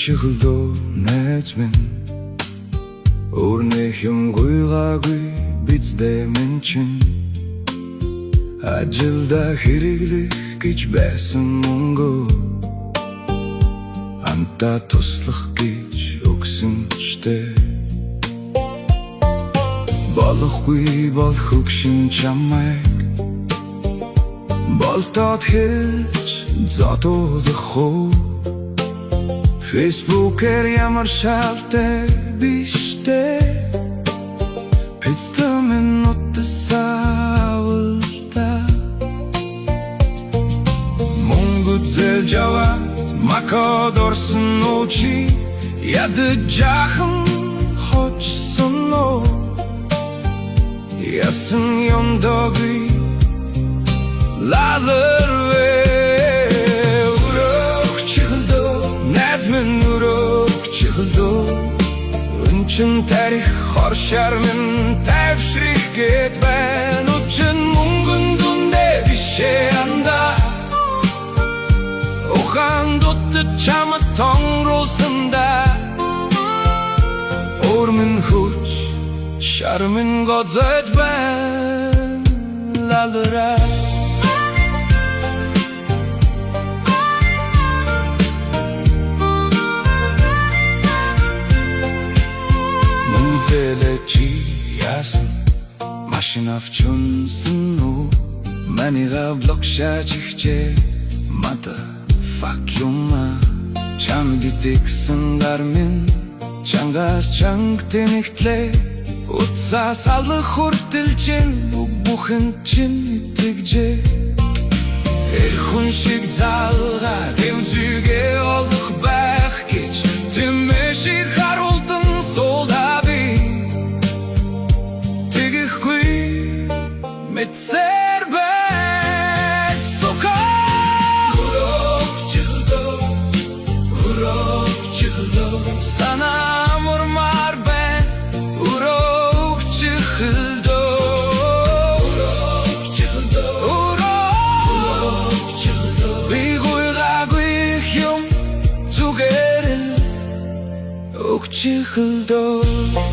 чихэлдөө найз минь Өөрнөх юм гуйгаагүй биздээ минь чинь Ажилда хэрэглэх гэж байсан мөнгө Антаа туслах гэж өгсөн чтэй Болохгүй бол хөгшин чамайг Болтоод хэлж зодуудах уу Фейсбүүкээр ямар шалтай биштэй Пицта минутта савлта Мөнгө зэлж аваад макад орсон очи Ядаж жаахан хочсон уу Ясан ёндогүй лалэрвэ Өрөөх чихэлдөө найз минь өрөөх чихэлдөө Өнчин тарих хоршаар минь тайвшрих гээд байна Үчин мөнгөн дүндээ бишээ анда Ухан дутты чамд тонгруулсанда Өр минь хүч шар минь гоцойд байна лалэраа Чи яасан машин авчунсан уу Манига блокшааж ихчээ Mother fuck you ma Чам дитэгсэн дар минь Чангаас чанг тэнэгтлээ Утсаас алах хүртэлжин Бүхэн чин итгэжээ Хүн шиг залгаа Тэмзүгээ олох байх гэж Тэмэшиг харуулдан солда Мэтсэр бэт сука Өрөөх чихэлдөө Санам урмар бэн Өрөөх чихэлдөө Би гуйгаагүй юм зүгээр л Өөх чихэлдөө